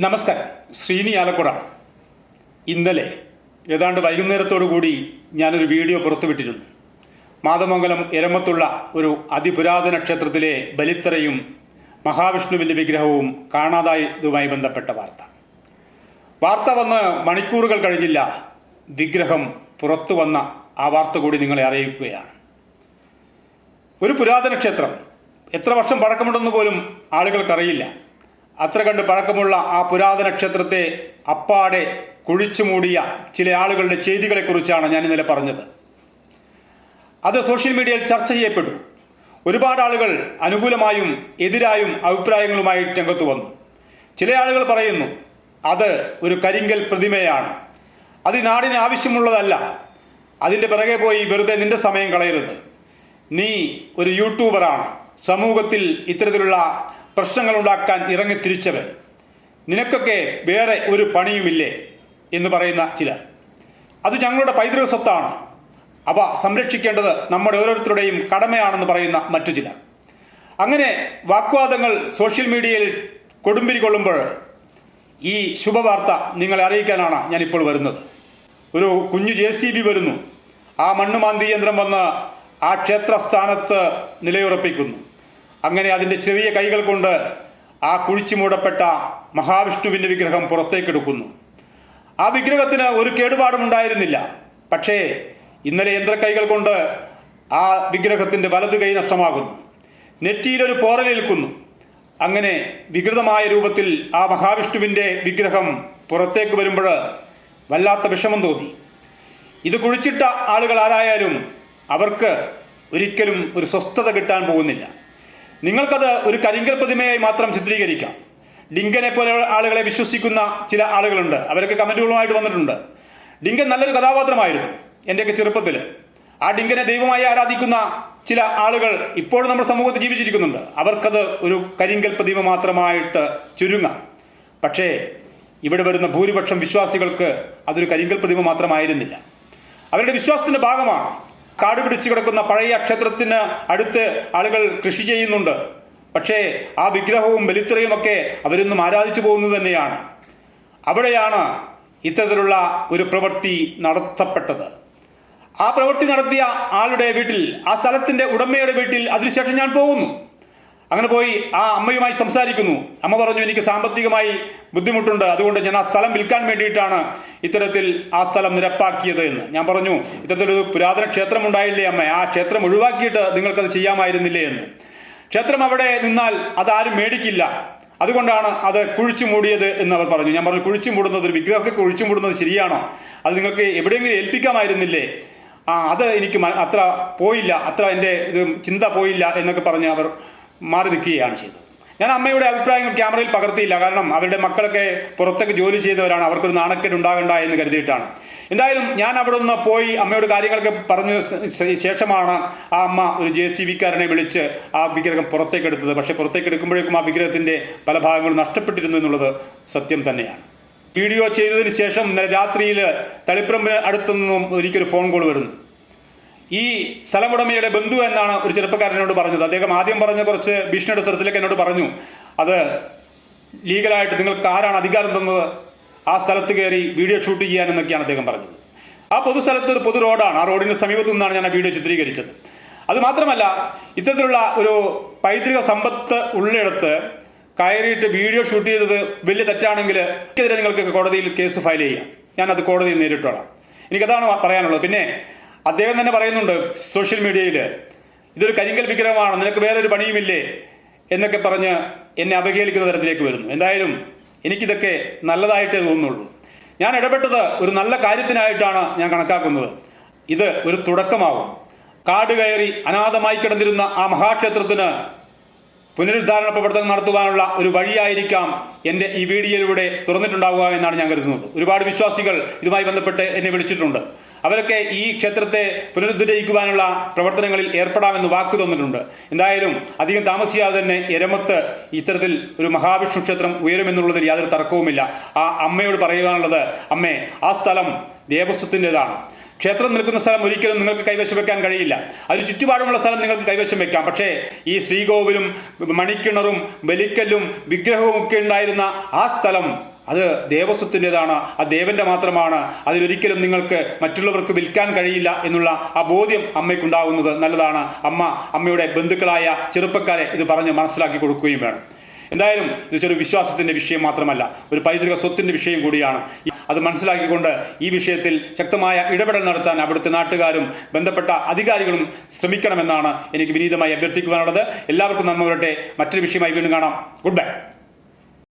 നമസ്കാരം. ശ്രീനി ആലക്കുട. ഇന്നലെ ഏതാണ്ട് വൈകുന്നേരത്തോടു കൂടി ഞാനൊരു വീഡിയോ പുറത്തുവിട്ടിരുന്നു. മാതമംഗലം എരമത്തുള്ള ഒരു അതിപുരാതന ക്ഷേത്രത്തിലെ ബലിത്തറയും മഹാവിഷ്ണുവിൻ്റെ വിഗ്രഹവും കാണാതായതുമായി ബന്ധപ്പെട്ട വാർത്ത വന്ന് മണിക്കൂറുകൾ കഴിഞ്ഞില്ല, വിഗ്രഹം പുറത്തു വന്ന ആ വാർത്ത കൂടി നിങ്ങളെ അറിയിക്കുകയാണ്. ഒരു പുരാതന ക്ഷേത്രം എത്ര വർഷം പഴക്കമുണ്ടെന്ന് പോലും ആളുകൾക്കറിയില്ല. അത്ര കണ്ട് പഴക്കമുള്ള ആ പുരാതന ക്ഷേത്രത്തെ അപ്പാടെ കുഴിച്ചു മൂടിയ ചില ആളുകളുടെ ചെയ്തികളെക്കുറിച്ചാണ് ഞാൻ ഇന്നലെ പറഞ്ഞത്. അത് സോഷ്യൽ മീഡിയയിൽ ചർച്ച ചെയ്യപ്പെട്ടു. ഒരുപാട് ആളുകൾ അനുകൂലമായും എതിരായും അഭിപ്രായങ്ങളുമായി രംഗത്ത് വന്നു. ചില ആളുകൾ പറയുന്നു അത് ഒരു കരിങ്കൽ പ്രതിമയാണ്, അത് ഈ നാടിന് ആവശ്യമുള്ളതല്ല, അതിൻ്റെ പിറകെ പോയി വെറുതെ നിന്റെ സമയം കളയരുത്, നീ ഒരു യൂട്യൂബറാണ്, സമൂഹത്തിൽ ഇത്തരത്തിലുള്ള പ്രശ്നങ്ങൾ ഉണ്ടാക്കാൻ ഇറങ്ങിത്തിരിച്ചവൻ, നിനക്കൊക്കെ വേറെ ഒരു പണിയുമില്ലേ എന്ന് പറയുന്ന ചിലർ. അത് ഞങ്ങളുടെ പൈതൃക സ്വത്താണ്, അവ സംരക്ഷിക്കേണ്ടത് നമ്മുടെ ഓരോരുത്തരുടെയും കടമയാണെന്ന് പറയുന്ന മറ്റു ചിലർ. അങ്ങനെ വാഗ്വാദങ്ങൾ സോഷ്യൽ മീഡിയയിൽ കൊടുമ്പിരി കൊള്ളുമ്പോൾ ഈ ശുഭവാർത്ത നിങ്ങളെ അറിയിക്കാനാണ് ഞാനിപ്പോൾ വരുന്നത്. ഒരു കുഞ്ഞു JCB വരുന്നു, ആ മണ്ണുമാന്തി യന്ത്രം വന്ന് ആ ക്ഷേത്രസ്ഥാനത്ത് നിലയുറപ്പിക്കുന്നു. അങ്ങനെ അതിൻ്റെ ചെറിയ കൈകൾ കൊണ്ട് ആ കുഴിച്ചു മൂടപ്പെട്ട മഹാവിഷ്ണുവിൻ്റെ വിഗ്രഹം പുറത്തേക്കെടുക്കുന്നു. ആ വിഗ്രഹത്തിന് ഒരു കേടുപാടും ഉണ്ടായിരുന്നില്ല. പക്ഷേ ഇന്നലെ യന്ത്രക്കൈകൾ കൊണ്ട് ആ വിഗ്രഹത്തിൻ്റെ വലതു കൈ നഷ്ടമാകുന്നു, നെറ്റിയിലൊരു പോറലേൽക്കുന്നു. അങ്ങനെ വികൃതമായ രൂപത്തിൽ ആ മഹാവിഷ്ണുവിൻ്റെ വിഗ്രഹം പുറത്തേക്ക് വരുമ്പോൾ വല്ലാത്ത വിഷമം തോന്നി. ഇത് കുഴിച്ചിട്ട ആളുകൾ ആരായാലും അവർക്ക് ഒരിക്കലും ഒരു സ്വസ്ഥത കിട്ടാൻ പോകുന്നില്ല. നിങ്ങൾക്കത് ഒരു കരിങ്കൽ പ്രതിമയായി മാത്രം ചിത്രീകരിക്കാം. ഡിങ്കനെ പോലെ ആളുകളെ വിശ്വസിക്കുന്ന ചില ആളുകളുണ്ട്, അവരൊക്കെ കമൻറ്റുകളുമായിട്ട് വന്നിട്ടുണ്ട്. ഡിങ്കൻ നല്ലൊരു കഥാപാത്രമായിരുന്നു എൻ്റെയൊക്കെ ചെറുപ്പത്തിൽ. ആ ഡിങ്കനെ ദൈവമായി ആരാധിക്കുന്ന ചില ആളുകൾ ഇപ്പോഴും നമ്മുടെ സമൂഹത്തിൽ ജീവിച്ചിരിക്കുന്നുണ്ട്. അവർക്കത് ഒരു കരിങ്കൽ പ്രതിമ മാത്രമായിട്ട് ചുരുങ്ങാം. പക്ഷേ ഇവിടെ വരുന്ന ഭൂരിപക്ഷം വിശ്വാസികൾക്ക് അതൊരു കരിങ്കൽ പ്രതിമ മാത്രമായിരുന്നില്ല, അവരുടെ വിശ്വാസത്തിൻ്റെ ഭാഗമാണ്. കാട് പിടിച്ചു കിടക്കുന്ന പഴയ ക്ഷേത്രത്തിന് അടുത്ത് ആളുകൾ കൃഷി ചെയ്യുന്നുണ്ട്. പക്ഷേ ആ വിഗ്രഹവും ബലിത്തറയുമൊക്കെ അവരൊന്നും ആരാധിച്ചു പോകുന്നത് തന്നെയാണ്. അവിടെയാണ് ഇത്തരത്തിലുള്ള ഒരു പ്രവൃത്തി നടത്തപ്പെട്ടത്. ആ പ്രവൃത്തി നടത്തിയ ആളുടെ വീട്ടിൽ, ആ സ്ഥലത്തിൻ്റെ ഉടമയുടെ വീട്ടിൽ അതിനുശേഷം ഞാൻ പോകുന്നു. അങ്ങനെ പോയി ആ അമ്മയുമായി സംസാരിക്കുന്നു. അമ്മ പറഞ്ഞു, എനിക്ക് സാമ്പത്തികമായി ബുദ്ധിമുട്ടുണ്ട്, അതുകൊണ്ട് ഞാൻ ആ സ്ഥലം വിൽക്കാൻ വേണ്ടിയിട്ടാണ് ഇത്തരത്തിൽ ആ സ്ഥലം നിരപ്പാക്കിയത് എന്ന്. ഞാൻ പറഞ്ഞു, ഇത്തരത്തിലൊരു പുരാതന ക്ഷേത്രം ഉണ്ടായില്ലേ അമ്മ, ആ ക്ഷേത്രം ഒഴിവാക്കിയിട്ട് നിങ്ങൾക്കത് ചെയ്യാമായിരുന്നില്ലേ എന്ന്. ക്ഷേത്രം അവിടെ നിന്നാൽ അതാരും മേടിക്കില്ല, അതുകൊണ്ടാണ് അത് കുഴിച്ചു മൂടിയത് എന്ന് അവർ പറഞ്ഞു. ഞാൻ പറഞ്ഞു, കുഴിച്ചു മൂടുന്നത്, ഒരു വിഗ്രഹമൊക്കെ കുഴിച്ചു മൂടുന്നത് ശരിയാണോ? അത് നിങ്ങൾക്ക് എവിടെയെങ്കിലും ഏൽപ്പിക്കാമായിരുന്നില്ലേ? അത് എനിക്ക് അത്ര പോയില്ല, അത്ര എൻ്റെ ഇത് ചിന്ത പോയില്ല എന്നൊക്കെ പറഞ്ഞ് അവർ മാറി നിൽക്കുകയാണ് ചെയ്തത്. ഞാൻ അമ്മയുടെ അഭിപ്രായങ്ങൾ ക്യാമറയിൽ പകർത്തിയില്ല, കാരണം അവരുടെ മക്കളൊക്കെ പുറത്തൊക്കെ ജോലി ചെയ്തവരാണ്, അവർക്കൊരു നാണക്കേട് ഉണ്ടാകണ്ട എന്ന് കരുതിയിട്ടാണ്. എന്തായാലും ഞാൻ അവിടെ നിന്ന് പോയി അമ്മയോട് കാര്യങ്ങളൊക്കെ പറഞ്ഞ ശേഷമാണ് ആ അമ്മ ഒരു JCBക്കാരനെ വിളിച്ച് ആ വിഗ്രഹം പുറത്തേക്കെടുത്തത്. പക്ഷേ പുറത്തേക്കെടുക്കുമ്പോഴേക്കും ആ വിഗ്രഹത്തിൻ്റെ പല ഭാഗങ്ങളും നഷ്ടപ്പെട്ടിരുന്നു എന്നുള്ളത് സത്യം തന്നെയാണ്. വീഡിയോ ചെയ്തതിന് ശേഷം ഇന്നലെ രാത്രിയിൽ തളിപ്പറമ്പിന് അടുത്തു നിന്നും ഒരിക്കലും ഫോൺ കോൾ വരുന്നു. ഈ സ്ഥലമുടമയുടെ ബന്ധു എന്നാണ് ഒരു ചെറുപ്പക്കാരനോട് പറഞ്ഞത്. അദ്ദേഹം ആദ്യം പറഞ്ഞ കുറച്ച് ഭീഷണിയുടെ സ്വരത്തിലേക്ക് എന്നോട് പറഞ്ഞു, അത് ലീഗലായിട്ട് നിങ്ങൾക്ക് ആരാണ് അധികാരം തന്നത് ആ സ്ഥലത്ത് കയറി വീഡിയോ ഷൂട്ട് ചെയ്യാനെന്നൊക്കെയാണ് അദ്ദേഹം പറഞ്ഞത്. ആ പൊതുസ്ഥലത്ത് ഒരു പൊതു റോഡാണ്, ആ റോഡിന് സമീപത്തു നിന്നാണ് ഞാൻ ആ വീഡിയോ ചിത്രീകരിച്ചത്. അതുമാത്രമല്ല, ഇത്തരത്തിലുള്ള ഒരു പൈതൃക സമ്പത്ത് ഉള്ളിടത്ത് കയറിയിട്ട് വീഡിയോ ഷൂട്ട് ചെയ്തത് വലിയ തെറ്റാണെങ്കിൽ എതിരെ നിങ്ങൾക്ക് കോടതിയിൽ കേസ് ഫയൽ ചെയ്യാം, ഞാനത് കോടതിയിൽ നേരിട്ടോളാം. എനിക്കതാണ് പറയാനുള്ളത്. പിന്നെ അദ്ദേഹം തന്നെ പറയുന്നുണ്ട് സോഷ്യൽ മീഡിയയിൽ, ഇതൊരു കരിങ്കൽ വിഗ്രഹമാണ്, നിനക്ക് വേറൊരു പണിയുമില്ലേ എന്നൊക്കെ പറഞ്ഞ് എന്നെ അവഹേളിക്കുന്ന തരത്തിലേക്ക് വരുന്നു. എന്തായാലും എനിക്കിതൊക്കെ നല്ലതായിട്ടേ തോന്നുന്നുള്ളൂ. ഞാൻ ഇടപെട്ടത് ഒരു നല്ല കാര്യത്തിനായിട്ടാണ് ഞാൻ കണക്കാക്കുന്നത്. ഇത് ഒരു തുടക്കമാവും. കാട് കയറി അനാഥമായി കിടന്നിരുന്ന ആ മഹാക്ഷേത്രത്തിന് പുനരുദ്ധാരണ പ്രവർത്തനം നടത്തുവാനുള്ള ഒരു വഴിയായിരിക്കാം എൻ്റെ ഈ വീഡിയോയിലൂടെ തുറന്നിട്ടുണ്ടാവുക എന്നാണ് ഞാൻ കരുതുന്നത്. ഒരുപാട് വിശ്വാസികൾ ഇതുമായി ബന്ധപ്പെട്ട് എന്നെ വിളിച്ചിട്ടുണ്ട്. അവരൊക്കെ ഈ ക്ഷേത്രത്തെ പുനരുദ്ധരിക്കുവാനുള്ള പ്രവർത്തനങ്ങളിൽ ഏർപ്പെടാമെന്ന് വാക്ക് തന്നിട്ടുണ്ട്. എന്തായാലും അധികം താമസിയാതെ തന്നെ എരമത്ത് ഇത്തരത്തിൽ ഒരു മഹാവിഷ്ണു ക്ഷേത്രം ഉയരുമെന്നുള്ളതിൽ യാതൊരു തർക്കവുമില്ല. ആ അമ്മയോട് പറയുവാനുള്ളത്, അമ്മേ, ആ സ്ഥലം ദേവസ്വത്തിൻ്റെതാണ്. ക്ഷേത്രം നിൽക്കുന്ന സ്ഥലം ഒരിക്കലും നിങ്ങൾക്ക് കൈവശം വെക്കാൻ കഴിയില്ല. അതിന് ചുറ്റുപാടുമുള്ള സ്ഥലം നിങ്ങൾക്ക് കൈവശം വെക്കാം. പക്ഷേ ഈ ശ്രീകോവിലും മണിക്കിണറും ബലിക്കല്ലും വിഗ്രഹവും ഒക്കെ ഉണ്ടായിരുന്ന ആ സ്ഥലം അത് ദേവസ്വത്തിൻ്റെതാണ്, ആ ദേവൻ്റെ മാത്രമാണ്. അതിലൊരിക്കലും നിങ്ങൾക്ക് മറ്റുള്ളവർക്ക് വിൽക്കാൻ കഴിയില്ല എന്നുള്ള ആ ബോധ്യം അമ്മയ്ക്കുണ്ടാകുന്നത് നല്ലതാണ്. അമ്മയുടെ ബന്ധുക്കളായ ചെറുപ്പക്കാരെ ഇത് പറഞ്ഞ് മനസ്സിലാക്കി കൊടുക്കുകയും വേണം. എന്തായാലും ഇത് ചെറു വിശ്വാസത്തിൻ്റെ വിഷയം മാത്രമല്ല, ഒരു പൈതൃക സ്വത്തിൻ്റെ വിഷയം കൂടിയാണ്. അത് മനസ്സിലാക്കിക്കൊണ്ട് ഈ വിഷയത്തിൽ ശക്തമായ ഇടപെടൽ നടത്താൻ അവിടുത്തെ നാട്ടുകാരും ബന്ധപ്പെട്ട അധികാരികളും ശ്രമിക്കണമെന്നാണ് എനിക്ക് വിനീതമായി അഭ്യർത്ഥിക്കുവാനുള്ളത്. എല്ലാവർക്കും നന്മ വരട്ടെ. മറ്റൊരു വിഷയമായി വീണ്ടും കാണാം. Good bye.